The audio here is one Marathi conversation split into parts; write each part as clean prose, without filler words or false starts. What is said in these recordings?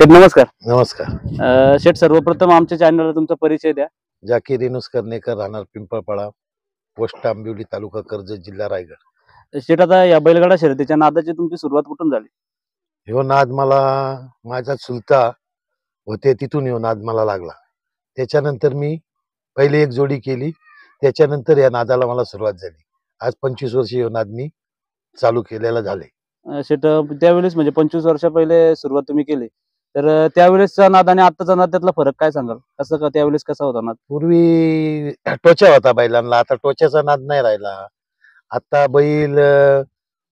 शेठ नमस्कार. नमस्कार. शेठ सर्वप्रथम आमच्या चॅनलला तुमचा परिचय द्या. जाकीर इनुस करनेकर, राहणार पिंपळपाडा, पोस्ट आंबिवली, तालुका कर्जत, जिल्हा रायगड. शेठ आता या बैलगाडा शर्यतीच्या नादाची तुमची सुरुवात कुठून झाली? ह्यो नाद मला माझा चुलता होते तिथून ह्यो नाद मला लागला. त्याच्यानंतर मी पहिले एक जोडी केली, त्याच्यानंतर या नादाला मला सुरुवात झाली. आज 25 वर्ष ह्यो नाद मी चालू केलेला झाले. शेठ त्यावेळेस म्हणजे 25 वर्ष पहिले सुरुवात तुम्ही केली, तर त्यावेळेसचा नाद आणि आत्ताचा नाद त्यातला फरक काय सांगाल? कसं का त्यावेळेस कसा होता नाद? पूर्वी टोचा होता बैलांना, आता टोच्याचा नाद नाही राहिला. आता बैल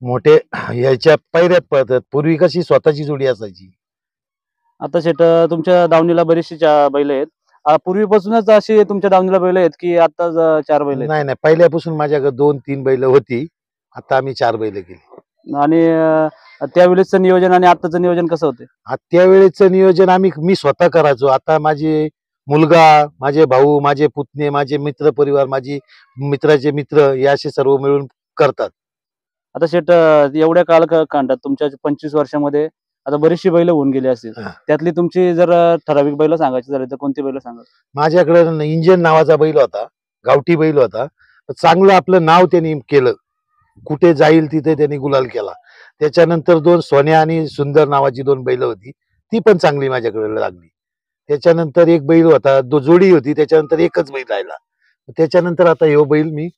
मोठे याच्या पायऱ्यात पळतात. पूर्वी कशी स्वतःची जोडी असायची. आता शेठ तुमच्या दावणीला बरीचशी बैल आहेत. पूर्वीपासूनच अशी तुमच्या दावणीला बैल आहेत की आता 4 बैल आहेत? नाही नाही, पहिल्यापासून माझ्याकडे 2-3 बैल होती. आता आम्ही 4 बैल केली. आणि त्यावेळेसचं नियोजन आणि आत्ताचं नियोजन कसं होते? त्यावेळेचं नियोजन मी स्वतः करायचो. आता माझे मुलगा, माझे भाऊ, माझे पुतणे, माझे मित्र परिवार, माझी मित्राचे मित्र हे असे सर्व मिळून करतात. आता शेठ एवढ्या कालखंडात तुमच्या 25 वर्षामध्ये आता बरीचशी बैल होऊन गेली असतील. त्यातली तुमची जर ठराविक बैल सांगायची झाली तर कोणती बैल सांगाल? माझ्याकडे इंजन नावाचा बैल होता, गावठी बैल होता. चांगलं आपलं नाव त्यांनी केलं, कुठे जाईल तिथे त्यांनी गुलाल केला. त्याच्यानंतर 2 सोन्या आणि सुंदर नावाची 2 बैल होती, ती पण चांगली माझ्याकडे लागली. त्याच्यानंतर एक बैल होता, जोडी होती. त्याच्यानंतर एकच बैल राहिला. त्याच्यानंतर आता ह्यो बैल मी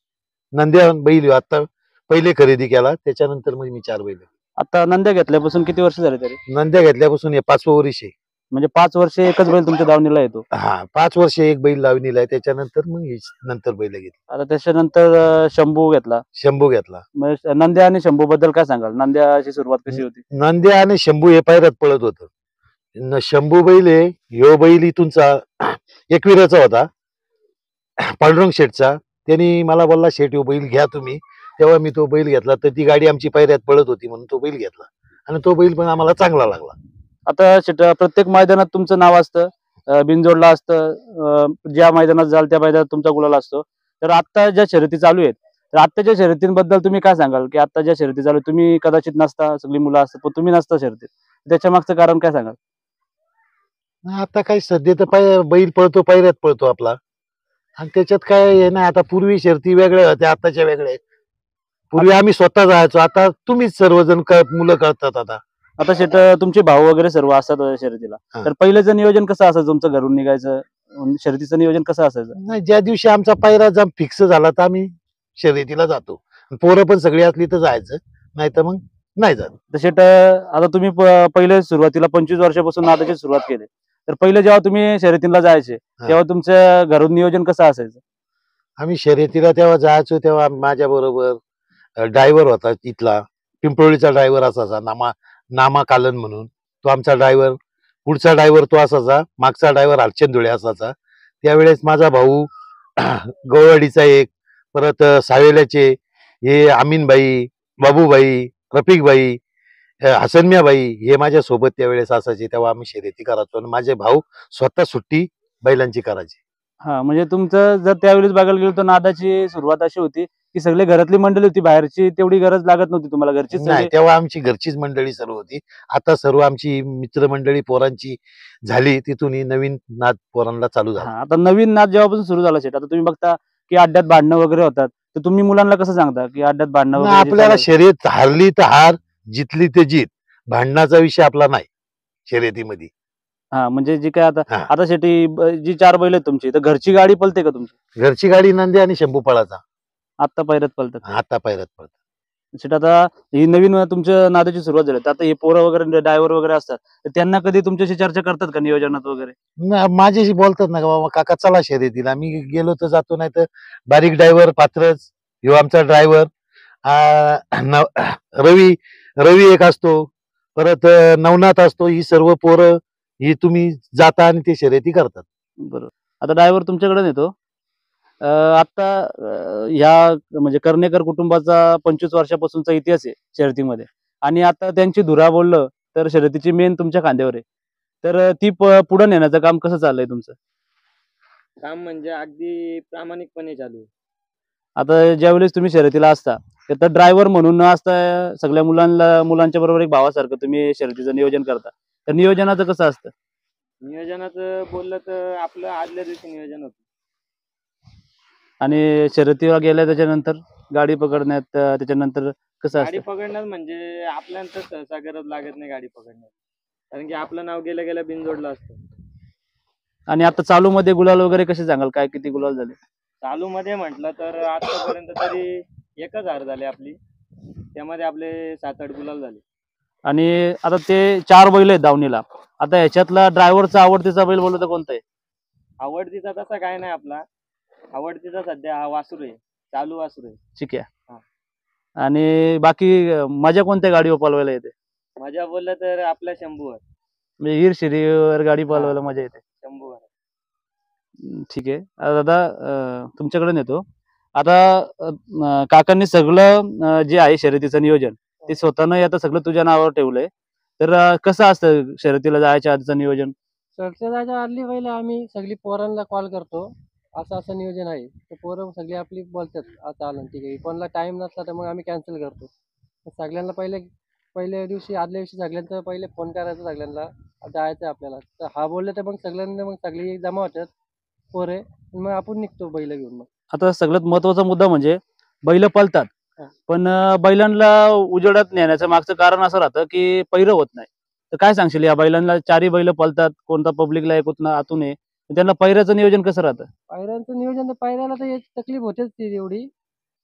नंद्या बैल आता पहिले खरेदी केला. त्याच्यानंतर मग मी 4 बैल. आता नंद्या घेतल्यापासून किती वर्ष झाले तरी? नंद्या घेतल्यापासून हे 5वं वर्ष आहे. म्हणजे 5 वर्ष एकच बैल तुमच्या दावणीला येतो? हा, 5 वर्ष एक बैल लावणीला आहे. त्याच्यानंतर मग नंतर बैल घेतली. आता त्याच्यानंतर शंभू घेतला. शंभू घेतला. मग नंद्या आणि शंभू बद्दल काय सांगाल? नंद्याची सुरुवात कशी होती? नंद्या आणि शंभू हे पायऱ्यात पळत होतं. शंभू बैल आहे, ह्यो बैल इथूनचा एकविराचा होता, पांडुरंग शेठचा. त्यांनी मला बोलला, शेठ ह्यो बैल घ्या तुम्ही. तेव्हा मी तो बैल घेतला. तर ती गाडी आमची पायऱ्यात पळत होती म्हणून तो बैल घेतला आणि तो बैल पण आम्हाला चांगला लागला. आता शेठ प्रत्येक मैदानात तुमचं नाव असतं, बिनजोडला असतं. ज्या मैदानात जाल त्या मैदानात तुमचा गुलाल असतो. तर आता ज्या शर्यती चालू आहेत, तर आत्ताच्या शर्यतींबद्दल तुम्ही काय सांगाल? की आता ज्या शर्यती चालू तुम्ही कदाचित नसता, सगळी मुलं असतात, पण तुम्ही नसता शर्यतीत, त्याच्या मागचं कारण काय सांगाल? आता काय सध्या तर बैल पळतो, पायऱ्यात पळतो आपला, आणि त्याच्यात काय हे नाही. आता पूर्वी शर्ती वेगळ्या होत्या, आताच्या वेगळ्या. पूर्वी आम्ही स्वतः जायचो, आता तुम्हीच सर्वजण मुलं करतात. आता शेठ तुमचे भाऊ वगैरे सर्व असतात शर्यतीला, तर पहिल्याचं नियोजन कसं असायचं तुमचं? घरून निघायचं, शर्यतीचं नियोजन कसं असायचं? नाही, ज्या दिवशी आमचा पायरा जम फिक्स झाला तर आम्ही शर्यतीला जातो. पोरं पण सगळी असली तर जायचं, नाही तर मग नाही जात. तर शेठ आता तुम्ही पहिले सुरुवातीला 25 वर्षापासून नादाची सुरुवात केली, तर पहिले जेव्हा तुम्ही शर्यतीला जायचे तेव्हा तुमच्या घरून नियोजन कसं असायचं? आम्ही शर्यतीला तेव्हा जायचो, तेव्हा माझ्या बरोबर ड्रायव्हर होता इथला, पिंपळीचा ड्रायव्हर असायचा, नामा कालन म्हणून. तो आमचा ड्रायव्हर. पुढचा ड्रायव्हर तो असायचा, मागचा ड्रायव्हर हरचंदुळे असायचा. त्यावेळेस माझा भाऊ गवळवाडीचा एक, परत सावेल्याचे हे अमीनबाई, बाबूबाई, रफिकबाई, हसनमियाबाई हे माझ्या सोबत त्यावेळेस असायचे. तेव्हा आम्ही शर्यती करायचो आणि माझे भाऊ स्वतः सुट्टी बैलांची करायची. हा, म्हणजे तुमचं जर त्यावेळेस बघायला गेलो तर नादाची सुरुवात अशी होती की सगळे घरातली मंडळी होती, बाहेरची तेवढी गरज लागत नव्हती तुम्हाला, घरचीच नाही. तेव्हा आमची घरचीच मंडळी सर्व होती. आता सर्व आमची मित्रमंडळी पोरांची झाली, तिथून ही नवीन नाद पोरांना चालू झाला. आता नवीन नाद जेव्हापासून सुरू झाला शेठ, आता तुम्ही बघता की अड्ड्यात भांडणं वगैरे होतात, तर तुम्ही मुलांना कसं सांगता की अड्ड्यात भांडणं वगैरे आपल्याला शर्यत हारली तर हार, जितली तर जीत, भांडणाचा विषय आपला नाही शर्यतीमध्ये. हा, म्हणजे जी काय आता शेठी जी 4 बैल आहेत तुमची, तर घरची गाडी पळते का तुमची? घरची गाडी नंदी आणि शंभू पळाचा आता पायऱ्यात पळतात? आता पायऱ्यात पळतात. शेठ आता ही नवीन तुमच्या नादाची सुरुवात झाली, आता हे पोरं वगैरे ड्रायव्हर वगैरे असतात, तर त्यांना कधी तुमच्याशी चर्चा करतात का नियोजनात वगैरे? माझ्याशी बोलतात ना, बाबा काका चला शर्यतीला. मी गेलो तर जातो, नाही तर बारीक ड्रायव्हर पात्रच ह्यो आमचा ड्रायव्हर रवी एक असतो, परत नवनाथ असतो. ही सर्व पोरं ही तुम्ही जाता आणि ते शर्यती करतात. बरोबर. आता ड्रायव्हर तुमच्याकडे येतो. आता ह्या म्हणजे कर्णेकर कुटुंबाचा 25 वर्षापासूनचा इतिहास आहे शर्यतीमध्ये, आणि आता त्यांची धुरा बोललं तर शर्यतीची मेन तुमच्या खांद्यावर आहे. तर ती पुढे नेण्याचं काम कसं चाललंय तुमचं? काम म्हणजे अगदी प्रामाणिकपणे चालू आहे. आता ज्यावेळेस तुम्ही शर्यतीला असता, तर ड्रायव्हर म्हणून न असता सगळ्या मुलांच्या बरोबर एक भावासारखं तुम्ही शर्यतीचं नियोजन करता, तर नियोजनाचं कसं असतं? नियोजनाचं बोललं तर आपलं आदल्या दिवशी नियोजन होतं. आणि शर्यतीला गेल्या त्याच्यानंतर गाडी पकडण्यात त्याच्यानंतर कसं गाडी असतं? पकडण्यात म्हणजे आपल्याला तर सहसा गरज लागत नाही गाडी पकडण्यात, कारण की आपलं नाव गेल्या गेल्या बिनजोडलं असतं. आणि आता चालू मध्ये गुलाल वगैरे कसे सांगाल, काय किती गुलाल झाले? चालू मध्ये म्हटलं तर आतापर्यंत तरी एकच हार झाली आपली, त्यामध्ये आपले 7-8 गुलाल झाले. आणि आता ते 4 बैल आहेत दावणीला. आता ह्याच्यातला ड्रायव्हरचा आवडतीचा बैल बोललो तर कोणता आहे? आवडतीचा तसा काय नाही आपला, आवडतीचा सध्या हा वासरू आहे, चालू वासरू आहे. ठीक आहे. हा. आणि बाकी मजा कोणत्या गाडीवर पळवायला येते? मजा बोललं तर आपल्या शंभूवर. म्हणजे हिरशिरीवर गाडी पळवायला मजा येते. शंभूवर. ठीक आहे. आता दादा तुमच्याकडे नेतो. आता काकांनी सगळं जे आहे शर्यतीचं नियोजन ते स्वतःनं आता सगळं तुझ्या नावावर ठेवलंय. तर कसं असतं शर्यतीला जायच्या आधीचं नियोजन? सरच्या जायच्या आदली पहिले आम्ही सगळी पोरांना कॉल करतो, असं असं नियोजन आहे. तर पोरं सगळी आपली बोलतात, आता आलं ठीक आहे. कोणाला टाइम नसला तर मग आम्ही कॅन्सल करतो. तर सगळ्यांना पहिल्या दिवशी आदल्या दिवशी सगळ्यांचा पहिले फोन करायचा, सगळ्यांना जायचं आहे आपल्याला. तर हा बोलले तर मग सगळ्यांना मग सगळी जमा होतात पोरे, मग आपण निघतो बैल घेऊन. मग आता सगळ्यात महत्वाचा मुद्दा म्हणजे बैल पळतात, हा. पण बैलांना उजेडात नेण्याचं मागचं कारण असं राहतं की पैरं होत नाही. तर काय सांगशील, या बैलांना चारही बैल पळतात, कोणता पब्लिकला आहे कोणता आतून आहे, त्यांना पैऱ्याचं नियोजन कसं राहतं? पायऱ्यांचं नियोजन तर पायऱ्याला तर एक तकलीफ होतेच ती एवढी.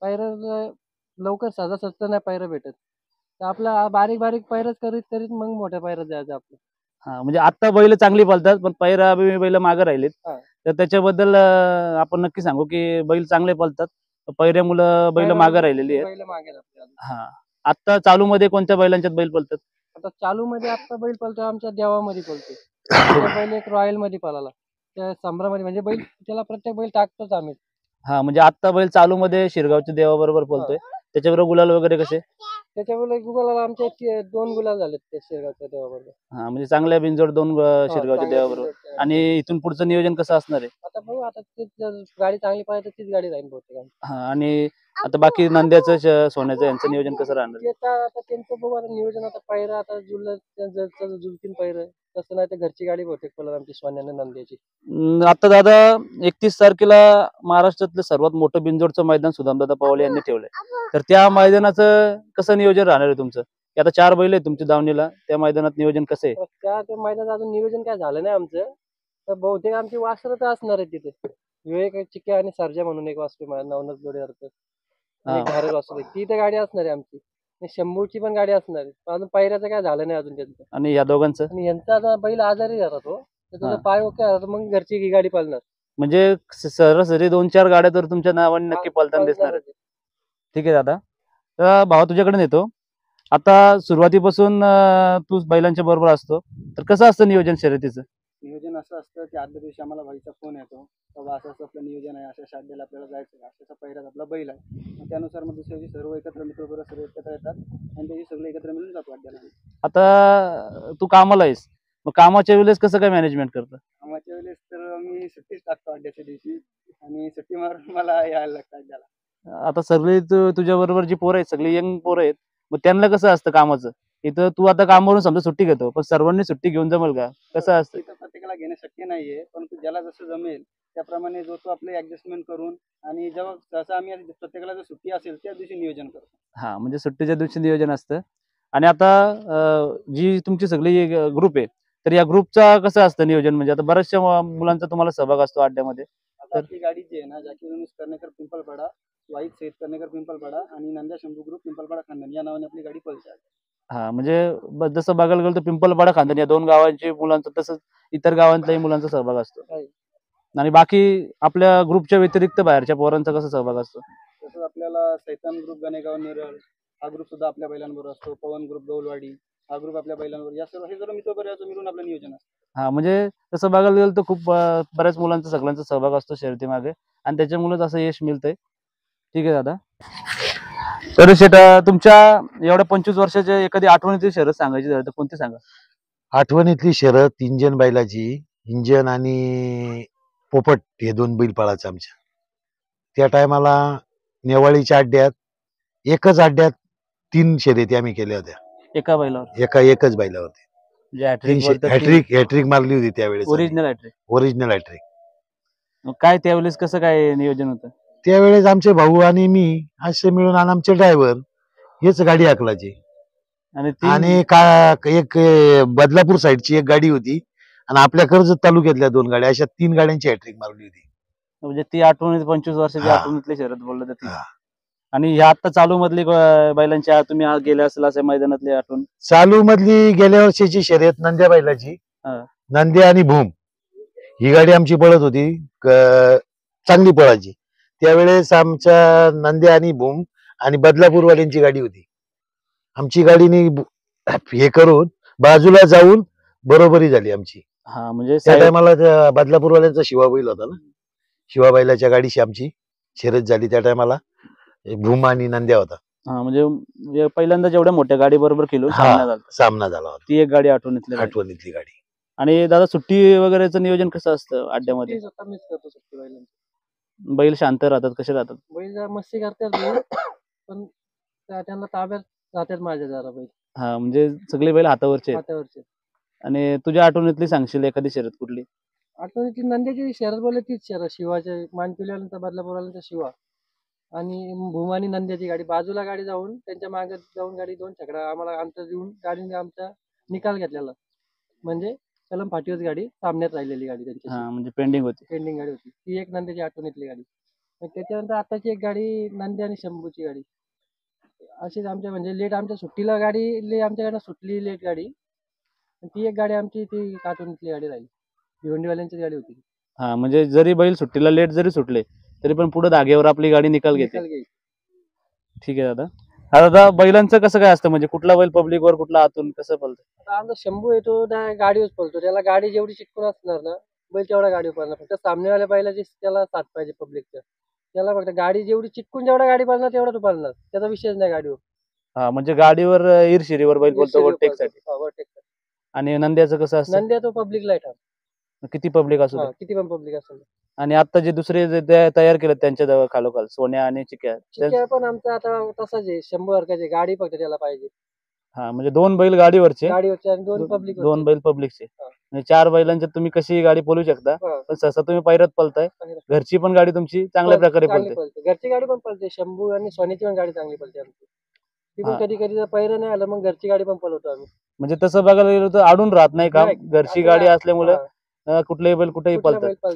पायऱ्याला लवकर सहजा स्वस्त नाही पायऱ्या भेटत. तर आपला बारीक बारीक पायऱ्याच करीत करीत मग मोठ्या पायऱ्यात जायचं आपलं. हा, म्हणजे आता बैल चांगली पळतात पण पैरा बैल मागे राहिलेत. हा. तर त्याच्याबद्दल आपण नक्की सांगू की बैल चांगले पळतात, पैऱ्यामुळं बैल मागे राहिलेली आहेत. बैल मागे राहते अजून. हा. आता चालू मध्ये कोणत्या बैलांच्यात बैल पळतात? आता चालू मध्ये आता बैल पळतो आमच्या देवामध्ये पळतो. आमचा बैल एक रॉयल मध्ये पळाला, त्या संभ्रमामध्ये, म्हणजे बैल त्याला प्रत्येक बैल टाकतोच आम्ही. हा, म्हणजे आता बैल चालू मध्ये शिरगावच्या देवाबरोबर पळतोय. त्याच्याबरोबर गुलाल वगैरे कसे? त्याच्यामुळे गुलाला आमचे 2 गुलाल झालेत त्या शेरगावच्या देवाबरोबर. हा, म्हणजे चांगल्या बिनजोड 2 शिरगावच्या चांगल्या देवाबरोबर. बिनजोडच्या. आणि इथून पुढचं नियोजन कसं असणार आहे? आता बघू, आता तीच जर गाडी चांगली पाहिजे तर तीच गाडी राहील बहुतेक आमची. हा, आणि आता बाकी नंद्याचं सोन्याचं यांचं नियोजन कसं राहणार? ते आता त्यांचं बघू, आता नियोजन आता पायरं आता जुलतील पायरं, तसं नाही तर घरची गाडी बहुतेक पळत आमची सोन्याने नंद्याची. आता दादा 31 तारखेला महाराष्ट्रातलं सर्वात मोठं बिनजोडचं मैदान सुदामदादा पवाले यांनी ठेवलंय. तर त्या मैदानाचं कसं नियोजन राहणार आहे तुमचं? की आता 4 बैल आहेत तुमच्या दावणीला, त्या मैदानात नियोजन कसं आहे? त्या मैदानात अजून नियोजन काय झालं नाही आमचं. तर बहुतेक आमची वासरं तर असणार आहे तिथे. विवेक चिक्या आणि सर्जा म्हणून एक वासरू माझ्या नवनच जोडी अर्थ, हा. एक घारल वासरू आहे. ती तर गाडी असणार आहे आमची. आणि शंभूची पण गाडी असणार आहे. पण अजून पायऱ्याचं काय झालं नाही अजून त्यांचं. आणि या दोघांचं आणि यांचा आता बैल आजारी झाला तो, तर त्याचा हा. पाय ओके झाला तर मग घरची ही गाडी पाळणार. म्हणजे सरासरी 2-4 गाड्या तर तुमच्या नावाने नक्की पळताना दिसणार आहेत. ठीक आहे दादा. तर भावा तुझ्याकडे नेतो. आता सुरुवातीपासून तू बैलांच्या बरोबर असतो, तर कसं असतं नियोजन शर्यतीचं? नियोजन असं असतं की आदल्या दिवशी आम्हाला भाईचा फोन येतो, बाबा असं असं आपलं नियोजन आहे, अशा शाद्याला आपल्याला जायचं आहे, अशा पहिल्याच आपला बैल आहे. मग त्यानुसार मग दुसऱ्या दिवशी सर्व एकत्र मित्र सर्व एकत्र येतात आणि त्याची सगळे एकत्र मिळून जातो अड्ड्याला. आता तू कामाला आहेस, मग कामाच्या वेळेस कसं काय मॅनेजमेंट करतं? कामाच्या वेळेस तर मी सुट्टीच टाकतो अड्ड्याच्या दिवशी, आणि सुट्टी मारून मला यायला लागतं अड्ड्याला. आता सगळी तुझ्या बरोबर जी पोरं आहेत सगळी यंग पोरं आहेत, मग त्यांना कसं असतं कामाचं? इथं तू आता कामावरून समजा सुट्टी घेतो, पण सर्वांनी सुट्टी घेऊन जमेल का? कसं असतं? इथं प्रत्येकाला घेणं शक्य नाहीये, परंतु ज्याला जसं जमेल त्याप्रमाणे जो तो आपले ऍडजस्टमेंट करून, आणि जेव्हा सहसा आम्ही प्रत्येकाला जर सुट्टी असेल त्या दिवशी नियोजन करतो. हा, म्हणजे सुट्टीच्या दिवशी नियोजन असतं. आणि आता जी तुमची सगळी ग्रुप आहे, तर या ग्रुपचा कसं असतं नियोजन? म्हणजे आता बऱ्याचशा मुलांचा तुम्हाला सहभाग असतो अड्ड्यामध्ये. आता आपली गाडी जी आहे ना, जाकीर युनूस कर्णेकर पिंपलपाडा, वाईद सईद कर्णेकर पिंपलपाडा आणि नंद्या शंभू ग्रुप पिंपलपाडा खानदान या नावाने आपली गाडी पळते. हा, म्हणजे जसं बघायला गेलं तर पिंपलपाडा खानदान या 2 गावांची मुलांचा, तसंच इतर गावांतल्याही मुलांचा सहभाग असतो. आहे. आणि बाकी आपल्या ग्रुपच्या व्यतिरिक्त बाहेरच्या पोरांचा कसा सहभाग असतो? तसंच आपल्याला सैतान ग्रुप गणेगाव नेरळ हा ग्रुप सुद्धा आपल्या बैलांबरोबर असतो. पवन ग्रुप गौलवाडी हा ग्रुप आपल्या बैलांबरोबर, या सर्व हे सर्व मित्रपरिवाराचं मिळून आपलं नियोजन असतं. हा, म्हणजे तसं बघायला गेलं तर खूप बऱ्याच मुलांचा सगळ्यांचा सहभाग असतो शर्यतीमागे, आणि त्याच्यामुळेच असं यश मिळतंय. ठीक आहे दादा. तर शेट, तुमच्या एवढ्या 25 वर्षाच्या एखादी आठवणीची शर्यत सांगायची झाली तर कोणती सांगा? आठवणीतली शर्यत इंजन बैलाची, इंजन आणि पोपट हे 2 बैल पळायचे आमच्या. त्या टायमाला नेवाळीच्या अड्ड्यात एकच अड्ड्यात 3 शर्यती आम्ही केल्या होत्या, एका बैलावर? एकच बैलावरती. म्हणजे हॅट्रिक 300 बोलतात हॅट्रिक मारली होती त्यावेळेस. Original hat trick. Original hat trick. मग काय त्यावेळेस कसं काय नियोजन होतं? त्यावेळेस आमचे भाऊ आणि मी असे मिळून आणि आमचे ड्रायव्हर हेच गाडी हाकलायची. आणि आणि एक बदलापूर साईडची एक गाडी होती आणि आपल्या कर्जत तालुक्यातल्या 2 गाड्या, अशा 3 गाड्यांची हॅट्रिक मारली होती. म्हणजे ती आठवण 25 वर्षाची हा. आठवणीतली शर्यत बोललं जाते. हा. आणि ह्या आता चालू मधली बैलांची तुम्ही आज गेले असेल अशा मैदानातली आठवण? चालू मधली गेल्या वर्षीची शर्यत नंद्या बैलाची. हा. नंद्या आणि भूम ही गाडी आमची पळत होती, चांगली पळायची. त्यावेळेस आमच्या नंद्या आणि भूम आणि बदलापूरवाल्यांची गाडी होती. आमची गाडीने हे करून बाजूला जाऊन बरोबरी झाली आमची. हा, म्हणजे त्या टायमाला बदलापूरवाल्यांचा शिवा बैल होता ना, शिवा बैलाच्या गाडीशी आमची शर्यत झाली त्या टायमाला. भूम आणि नंद्या होता. हा, म्हणजे पहिल्यांदा जेवढ्या मोठ्या गाडी बरोबर केलो सामना झाला होता. ती एक गाडी आठवणीतली राहिली. आठवणीतली गाडी. आणि दादा सुट्टी वगैरेचं नियोजन कसं असतं अड्ड्यामध्ये? ती स्वतः मीच करतो सुट्टी बैलांची. बैल शांत राहतात, कसे राहतात? बैल जरा मस्ती करतात बैल, पण त्यांना ताब्यात राहतात माझ्या जरा बैल हा, म्हणजे सगळे बैल हातावरचे आहेत. हातावरचे. आणि तुझ्या आठवणीतली सांगशील एखादी शर्यत कुठली? आठवणीची नंद्याची शर्यत बोलले तीच शर्यत, शिवाच्या मानपिल्यानंतर बदलापूरवाल्यांचा शिवा आणि भूम आणि नंद्याची गाडी. बाजूला गाडी जाऊन त्यांच्या मागे जाऊन गाडी 2 छकडा आम्हाला अंतर देऊन गाडीने आमचा निकाल घेतलेला. म्हणजे कलम फाटीवरच गाडी सामन्यात राहिलेली गाडी त्यांची. हा, म्हणजे पेंडिंग होती. पेंडिंग गाडी होती ती एक नंद्याची आठवणीतली गाडी. मग त्याच्यानंतर आताची एक गाडी नंद्या आणि शंभूची गाडी. अशीच आमच्या म्हणजे लेट आमच्या सुट्टीला गाडी आमच्याकडनं सुटली लेट गाडी. ती एक गाडी आमची ती आठवणीतली गाडी राहिली. भिवंडीवाल्यांची गाडी होती. हा, म्हणजे जरी बैल सुट्टीला लेट जरी सुटले तरी पण पुढे धाग्यावर आपली गाडी निकाल घेते. निकाल घ्यायची. ठीक आहे दादा. हा दादा, बैलांचं कसं काय असतं, म्हणजे कुठला बैल पब्लिक वर कुठला आतून कसं पळतं? आता आमचा शंभू येतो त्या गाडीवर पळतो. त्याला गाडी जेवढी चिटकून असणार ना बैल तेवढा गाडीवर पळणार. फक्त सामनेवाल्या बैलाची त्याला साथ पाहिजे पब्लिकच्या. त्याला फक्त गाडी जेवढी चिटकून जेवढा गाडी पळणार तेवढा तो पळणार. त्याचा विषयच नाही गाडीवर. हा, म्हणजे गाडीवर ईर्षिरीवर बैल बोलतो ओव्हरटेक साठी. आणि नंद्याचं कसं असतं? नंद्या तो पब्लिक लाईट. किती पब्लिक असू दे. किती पण पब्लिक असेल. आणि आता जे दुसरे जे तयार केलं त्यांच्या जवळ खालोखाल सोन्या आणि चिक्या. चिक्या पण आमचा आता तसाच आहे. 100 हरकाची गाडी फक्त त्याला पाहिजे. हा, म्हणजे 2 बैल गाडीवरचे गाडीवरचे आणि 2 पब्लिक. 2 बैल पब्लिकचे. हा. म्हणजे 4 बैलांच्या तुम्ही कशी गाडी पळू शकता. पण सहसा तुम्ही पैरात पळताय. घरची पण गाडी तुमची चांगल्या प्रकारे पळते. घरची गाडी पण पळते. शंभू आणि सोन्याची पण गाडी चांगली पळते आमची. ती पण कधी कधी जर पैर नाही आलं मग घरची गाडी पण पळवतो आम्ही. म्हणजे तसं बघायला गेलं तर आडून राहत नाही का, घरची गाडी असल्यामुळे कुठलेही बैल कुठेही पळतात.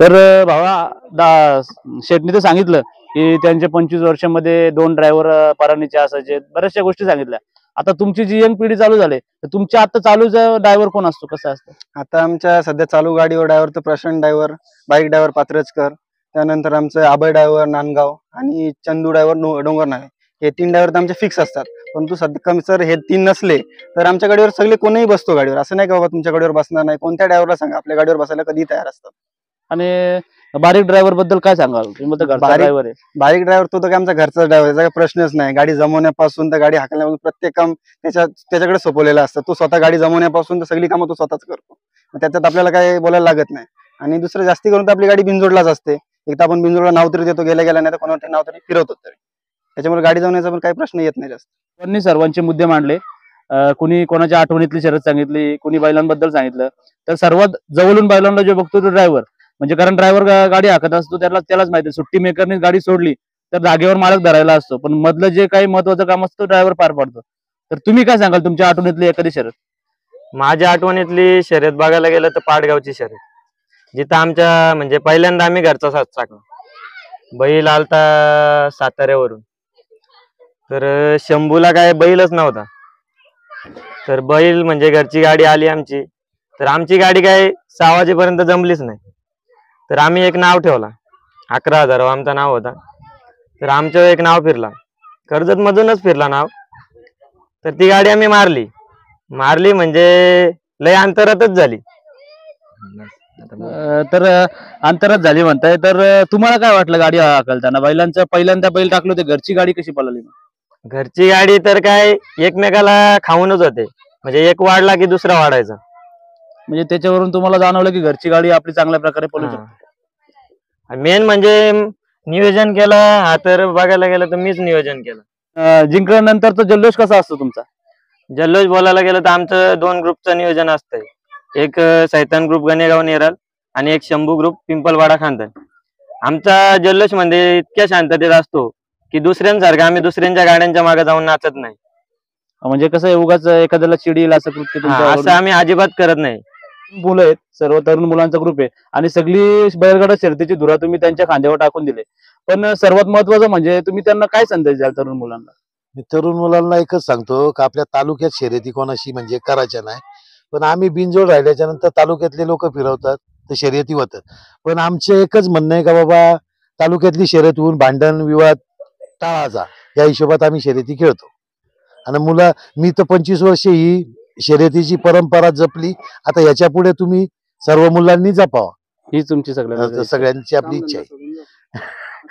तर भावा, शेटनी तर सांगितलं की त्यांच्या 25 वर्षांमध्ये 2 ड्रायव्हर पराणीचे असायचे, बऱ्याचशा गोष्टी सांगितल्या. आता तुमची जी यंग पिढी चालू झाली तर तुमच्या आता चालू ड्रायव्हर कोण असतो, कसं असतं? आता आमच्या सध्या चालू गाडीवर ड्रायव्हर तर प्रशांत ड्रायव्हर, बाईक ड्रायव्हर पात्रजकर, त्यानंतर आमचं अभय ड्रायव्हर नांदगाव आणि चंदू ड्रायव्हर डोंगरनाळे. हे 3 ड्रायव्हर तर आमचे फिक्स असतात. परंतु सध्या कमी सर हे 3 नसले तर आमच्या गाडीवर सगळे कोणीही बसतो गाडीवर. असं नाही का बाबा तुमच्या गाडीवर बसणार नाही. कोणत्या ड्रायव्हरला सांगा, आपल्या गाडीवर बसायला कधी तयार असतात. आणि बारीक ड्रायव्हर बद्दल काय सांगाल? तुम्ही घरचा ड्रायव्हर आहे. बाईक ड्रायव्हर तो तर काय आमचा घरचा ड्रायव्हर, त्याचा प्रश्नच नाही. गाडी जमवण्यापासून तर गाडी हाकलण्यापासून प्रत्येक काम त्याच्याकडे सोपवलेलं असतं. तो स्वतः गाडी जमवण्यापासून तर सगळी कामं तो स्वतःच करतो. त्याच्यात आपल्याला काय बोलायला लागत नाही. आणि दुसरं जास्ती करून तर आपली गाडी बिनजोडलाच असते. एकदा आपण बिनजोडला नाव तरी देतो, गेल्या नाही तर कोणावर नाव तरी फिरवतो तरी. त्याच्यामुळे गाडी जमवण्याचा पण काही प्रश्न येत नाही जास्त. त्यांनी सर्वांचे मुद्दे मांडले. कुणी कोणाच्या आठवणीतली शर्यत सांगितली, कुणी बैलांबद्दल सांगितलं. तर सर्वात जवळून बैलांना जो बघतो तो ड्रायव्हर, म्हणजे कारण ड्रायव्हर गाडी हाकत असतो त्यालाच माहिती. सुट्टी मेकरने गाडी सोडली तर जागेवर मालक धरायला असतो, पण मधलं जे काही महत्वाचं काम असतं ड्रायव्हर पार पाडतो. तर तुम्ही काय सांगाल तुमच्या आठवणीतली एखादी शर्यत? माझ्या आठवणीतली शर्यत बघायला गेलं तर पाटगावची शर्यत, जिथं आमच्या म्हणजे पहिल्यांदा आम्ही घरचा साथ टाकला. बैल आलता साताऱ्यावरून, तर शंभूला काय बैलच नव्हता. तर बैल म्हणजे घरची गाडी आली आमची, तर आमची गाडी काय 6 वाजेपर्यंत जमलीच नाही. तर आम्ही एक नाव ठेवला, 11,000 आमचा नाव होता. तर आमचं एक नाव फिरला, कर्जत मधूनच फिरला नाव. तर ती गाडी आम्ही मारली म्हणजे लय अंतरातच झाली. तर अंतरात झाली म्हणताय. तर तुम्हाला काय वाटलं गाडी हाकलताना? बैलांचं पहिल्यांदा बैल टाकलं होते, घरची गाडी कशी पळाली? घरची गाडी तर काय एकमेकाला खाऊनच होते, म्हणजे एक वाढला की दुसरा वाढायचा. म्हणजे त्याच्यावरून तुम्हाला जाणवलं की घरची गाडी आपली चांगल्या प्रकारे पळू शकते. मेन म्हणजे नियोजन केलं हा, तर बघायला गेलं तर मीच नियोजन केलं. जिंकल्यानंतर तो जल्लोष कसा असतो तुमचा? जल्लोष बोलायला गेलं तर आमचं 2 ग्रुपचं नियोजन असतंय. एक सैतान ग्रुप गणेगाव नेरळ आणि एक शंभू ग्रुप पिंपलवाडा खांदण. आमचा जल्लोष म्हणजे इतक्या शांततेत असतो की दुसऱ्यांसारखं आम्ही दुसऱ्यांच्या गाड्यांच्या मागे जाऊन नाचत नाही. म्हणजे कसं आहे, उगाच एखाद्याला चिड येईल असं कृत्य हा, असं तुमच्या आम्ही अजिबात करत नाही. मुलं आहेत, सर्व तरुण मुलांचा ग्रुप आहे आणि सगळी बैलगाडा शर्यतीची धुरा तुम्ही त्यांच्या खांद्यावर टाकून दिले. पण सर्वात महत्वाचं म्हणजे तुम्ही त्यांना काय संदेश द्याल तरुण मुलांना? मी तरुण मुलांना एकच सांगतो की आपल्या तालुक्यात शर्यती कोणाशी म्हणजे करायच्या नाही. पण आम्ही बिनजोड राहिल्याच्या नंतर तालुक्यातले लोक फिरवतात तर शर्यती होतात. पण आमचे एकच म्हणणं आहे का बाबा, तालुक्यातली शर्यत होऊन भांडण विवाद टाळायचा, या हिशोबात आम्ही शर्यती खेळतो. आणि मुलं, मी तर 25 वर्षे ही शर्यतीची परंपरा जपली. आता याच्या पुढे तुम्ही सर्व मुलांनी जपावा, ही तुमची सगळ्यांची इच्छा आहे. सगळ्यांची आपली इच्छा कामधंदा सोडून द्या.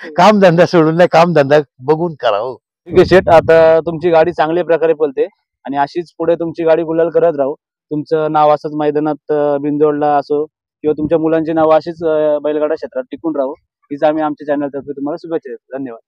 आहे. कामधंदा सोडून नाही, कामधंदा बघून करा हो. ठीक आहे शेठ, आता तुमची गाडी चांगल्या प्रकारे पळते आणि अशीच पुढे तुमची गाडी गुलाल करत राहू. तुमचं नाव असंच मैदानात बिनजोडला असो किंवा तुमच्या मुलांची नाव अशीच बैलगाडा क्षेत्रात टिकून राहू, हीच आम्ही आमच्या चॅनलतर्फे तुम्हाला शुभेच्छा देतो. धन्यवाद.